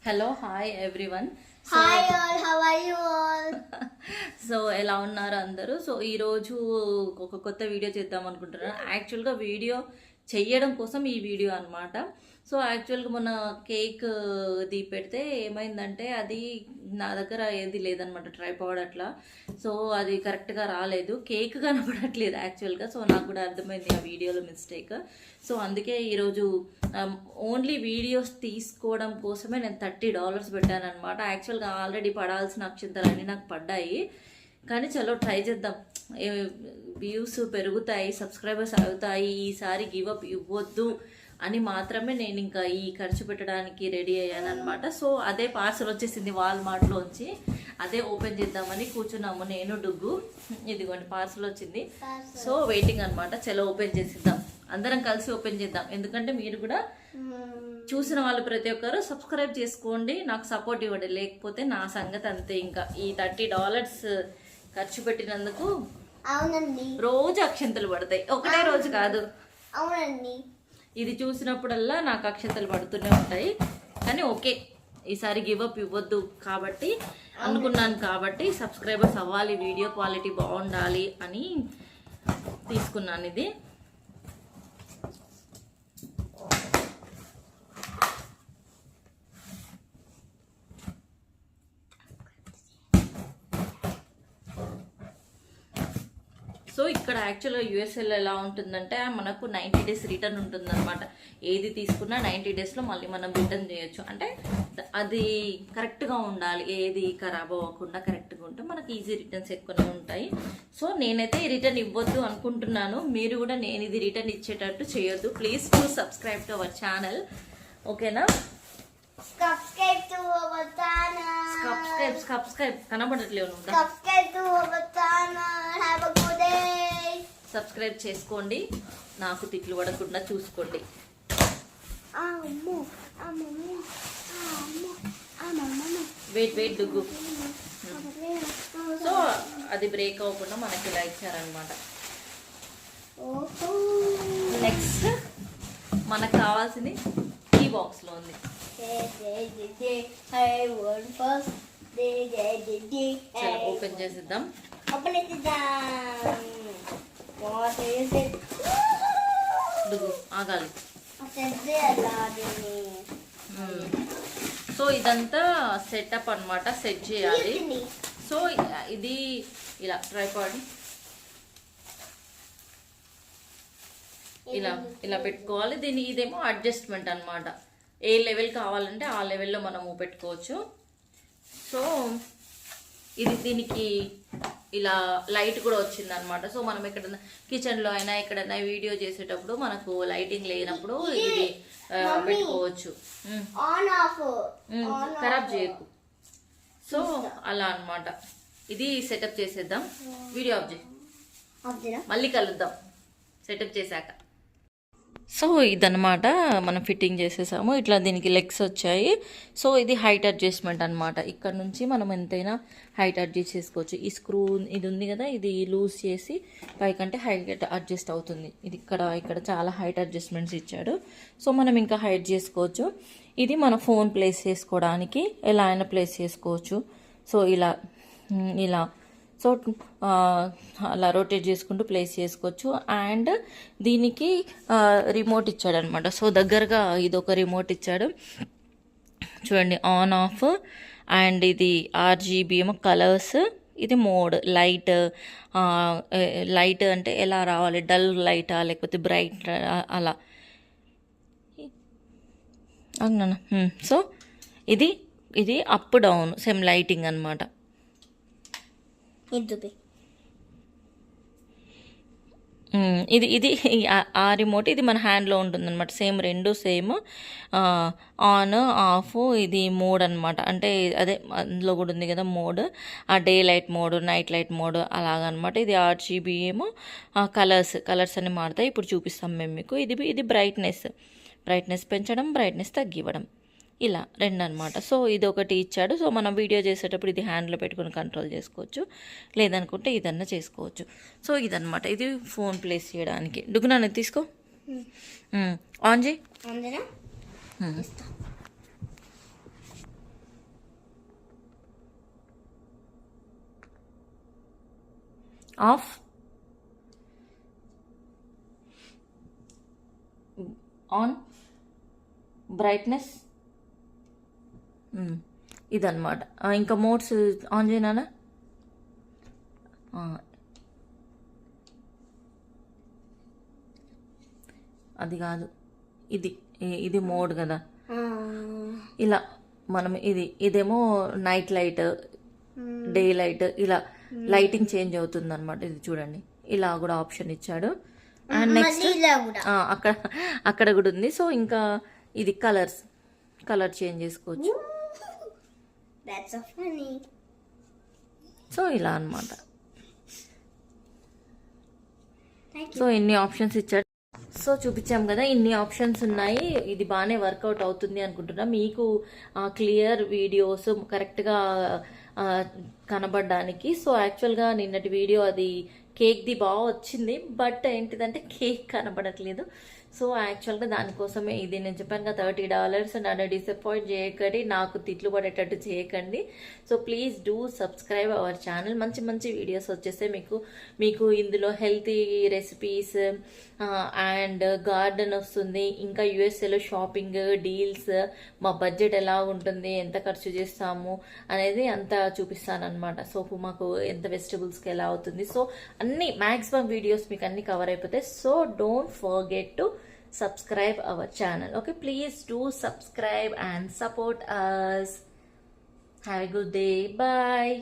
Hello hi everyone. Hi all, how are you all? So ఎలా ఉన్నారు అందరూ? So ఈరోజు ఒక కొత్త వీడియో చేద్దాం అనుకుంటున్నాను. యాక్చువల్గా వీడియో చెయ్యడం కోసం ఈ వీడియో అనమాట. సో యాక్చువల్గా మొన్న కేక్ ది పెడితే ఏమైందంటే అది నా దగ్గర ఏది లేదనమాట, ట్రైపాడ్ అట్లా. సో అది కరెక్ట్గా రాలేదు, కేక్ కనపడట్లేదు యాక్చువల్గా. సో నాకు కూడా అర్థమైంది ఆ వీడియోలో మిస్టేక్. సో అందుకే ఈరోజు ఓన్లీ వీడియోస్ తీసుకోవడం కోసమే నేను $30 పెట్టాను అనమాట. యాక్చువల్గా ఆల్రెడీ పడాల్సిన అక్షంతలన్నీ నాకు పడ్డాయి, కానీ చలో ట్రై చేద్దాం. వ్యూస్ పెరుగుతాయి, సబ్స్క్రైబర్స్ అవుతాయి, ఈసారి గివప్ ఇవ్వద్దు అని మాత్రమే నేను ఇంకా ఈ ఖర్చు పెట్టడానికి రెడీ అయ్యాను అనమాట. సో అదే పార్సల్ వచ్చేసింది వాల్మార్ట్లోంచి, అదే ఓపెన్ చేద్దామని కూర్చున్నాము నేను డుగ్గు. ఇదిగోండి పార్సల్ వచ్చింది. సో వెయిటింగ్ అనమాట. చలో ఓపెన్ చేసిద్దాం, అందరం కలిసి ఓపెన్ చేద్దాం. ఎందుకంటే మీరు కూడా చూసిన వాళ్ళు ప్రతి ఒక్కరు సబ్స్క్రైబ్ చేసుకోండి, నాకు సపోర్ట్ ఇవ్వండి. లేకపోతే నా సంగతి అంతే. ఇంకా ఈ $30 ఖర్చు పెట్టినందుకు అవునండి రోజు అక్షంతలు పడతాయి, ఒకటే రోజు కాదు. అవునండి, ఇది చూసినప్పుడల్లా నాకు అక్షంతలు పడుతూనే ఉంటాయి. కానీ ఓకే, ఈసారి గివప్ ఇవ్వద్దు కాబట్టి అనుకున్నాను. కాబట్టి సబ్స్క్రైబర్స్ అవ్వాలి, వీడియో క్వాలిటీ బాగుండాలి అని తీసుకున్నాను ఇది. సో ఇక్కడ యాక్చువల్గా యూఎస్ఏలో ఎలా ఉంటుందంటే మనకు 90 days రిటర్న్ ఉంటుందన్నమాట. ఏది తీసుకున్నా 90 daysలో మళ్ళీ మనం రిటర్న్ చేయొచ్చు. అంటే అది కరెక్ట్గా ఉండాలి, ఏది ఖరాబ్ అవ్వకుండా కరెక్ట్గా ఉంటే మనకి ఈజీ రిటర్న్స్ ఎక్కువనే ఉంటాయి. సో నేనైతే రిటర్న్ ఇవ్వద్దు అనుకుంటున్నాను. మీరు కూడా నేను ఇది రిటర్న్ ఇచ్చేటట్టు చేయొద్దు. Please to subscribe to our channel, ఓకేనా? Subscribe to our channel. Subscribe కనబడట్లేవు నువ్వు. Subscribe to our channel. Have a good day. Subscribe చేసుకోండి, నాకు తిట్లు పడకుండా చూసుకోండి. అమ్మో అమ్మో అమ్మో అమ్మో. వెయిట్ డుగ్గు. సో అది బ్రేక్ అవ్వకుండా మనకి ఇలా ఇచ్చారనమాట. నెక్స్ట్ మనకు కావాల్సింది ఈ బాక్స్లో ఉంది. ఓపెన్ చేసిద్దాం. ఆగాలి. సో ఇదంతా సెటప్ అన్నమాట, సెట్ చేయాలి. సో ఇది ఇలా ట్రైపాడ్ ఇలా పెట్టుకోవాలి. ఇదేమో అడ్జస్ట్మెంట్ అన్నమాట. ఏ లెవెల్ కావాలంటే ఆ లెవెల్లో మనము పెట్టుకోవచ్చు. సో దీనికి ఇలా లైట్ కూడా వచ్చింది అనమాట. సో మనం ఎక్కడైనా కిచెన్లో అయినా ఎక్కడైనా వీడియో చేసేటప్పుడు మనకు లైటింగ్ లేనప్పుడు ఇది పెట్టుకోవచ్చు. ఖరాబ్ చేయకు. సో అలా అనమాట. ఇది సెటప్ చేసేద్దాం. వీడియో ఆఫ్ చేయి, మళ్ళీ కలుద్దాం సెటప్ చేశాక. సో ఇదనమాట మనం ఫిట్టింగ్ చేసేసాము. ఇట్లా దీనికి లెగ్స్ వచ్చాయి. సో ఇది హైట్ అడ్జస్ట్మెంట్ అనమాట. ఇక్కడ నుంచి మనం ఎంతైనా హైట్ అడ్జస్ట్ చేసుకోవచ్చు. ఈ స్క్రూ ఇది ఉంది కదా, ఇది లూజ్ చేసి పైకంటే హైట్ అడ్జస్ట్ అవుతుంది. ఇది ఇక్కడ చాలా హైట్ అడ్జస్ట్మెంట్స్ ఇచ్చాడు. సో మనం ఇంకా హైట్ చేసుకోవచ్చు. ఇది మన ఫోన్ ప్లేస్ చేసుకోవడానికి ఎలా అయినా ప్లేస్ చేసుకోవచ్చు. సో ఇలా సో అలా రొటేట్ చేసుకుంటూ ప్లేస్ చేసుకోవచ్చు. అండ్ దీనికి రిమోట్ ఇచ్చాడు అనమాట. సో దగ్గరగా ఇది ఒక రిమోట్ ఇచ్చాడు చూడండి, ఆన్ ఆఫ్. అండ్ ఇది RGB ఏమో కలర్స్. ఇది మోడ్ లైట్ అంటే ఎలా రావాలి, డల్ లైటా లేకపోతే బ్రైట్ అలా. సో ఇది అప్ డౌన్ సేమ్ లైటింగ్ అనమాట. ఇది ఆ రిమోట్ ఇది మన హ్యాండ్లో ఉంటుందన్నమాట. రెండు సేమ్ ఆన్ ఆఫ్. ఇది మోడ్ అనమాట. అంటే అదే అందులో కూడా ఉంది కదా మోడ్, ఆ day light mode, night light mode అలాగనమాట. ఇది RGB ఏమో కలర్స్ అన్ని మారుతాయి. ఇప్పుడు చూపిస్తాం మేము మీకు. ఇది బ్రైట్నెస్ పెంచడం, బ్రైట్నెస్ తగ్గివ్వడం, ఇలా రెండు అనమాట. సో ఇది ఒకటి ఇచ్చాడు. సో మనం వీడియో చేసేటప్పుడు ఇది హ్యాండ్లో పెట్టుకుని కంట్రోల్ చేసుకోవచ్చు, లేదనుకుంటే ఇదన్నా చేసుకోవచ్చు. సో ఇదనమాట, ఇది ఫోన్ ప్లేస్ చేయడానికి. డుగునాన్ని తీసుకో, ఆన్ చేయి. ఆఫ్ ఆన్ బ్రైట్నెస్ ఇదన్నమాట. ఇంకా మోడ్స్ ఆన్ చేయనా? అది కాదు, ఇది మోడ్ కదా. ఇలా మనం ఇదేమో నైట్ లైట్, డే లైట్, ఇలా లైటింగ్ చేంజ్ అవుతుంది అనమాట. ఇది చూడండి, ఇలా కూడా ఆప్షన్ ఇచ్చాడు. అండ్ నెక్స్ట్ అక్కడ కూడా ఉంది. సో ఇంకా ఇది కలర్ చేంజ్ చేసుకోవచ్చు. సో ఇలా అన్నమాట. సో ఇన్ని ఆప్షన్స్ ఇచ్చాడు. సో చూపించాం కదా, ఇన్ని ఆప్షన్స్ ఉన్నాయి. ఇది బాగానే వర్కౌట్ అవుతుంది అనుకుంటున్నా. మీకు క్లియర్ వీడియోస్ కరెక్ట్గా కనబడడానికి. సో యాక్చువల్గా నిన్నటి వీడియో అది కేక్ది బాగా వచ్చింది, బట్ ఏంటిదంటే కేక్ కనబడట్లేదు. సో యాక్చువల్గా దానికోసమే ఇది నేను చెప్పాను కదా $30. నన్ను డిసప్పాయింట్ చేయకండి, నాకు తిట్లు పడేటట్టు చేయకండి. So please do subscribe our channel. మంచి మంచి వీడియోస్ వచ్చేస్తే మీకు ఇందులో హెల్తీ రెసిపీస్ అండ్ గార్డెన్ వస్తుంది. ఇంకా యూఎస్ఏలో షాపింగ్ డీల్స్, మా బడ్జెట్ ఎలా ఉంటుంది, ఎంత ఖర్చు చేస్తాము అనేది అంతా చూపిస్తాను అనమాట. సో మాకు ఎంత వెజిటబుల్స్కి ఎలా అవుతుంది. సో అన్ని మ్యాక్సిమం వీడియోస్ మీకు అన్ని కవర్ అయిపోతాయి. So don't forget to subscribe our channel. Okay, please do subscribe and support us. Have a good day. Bye.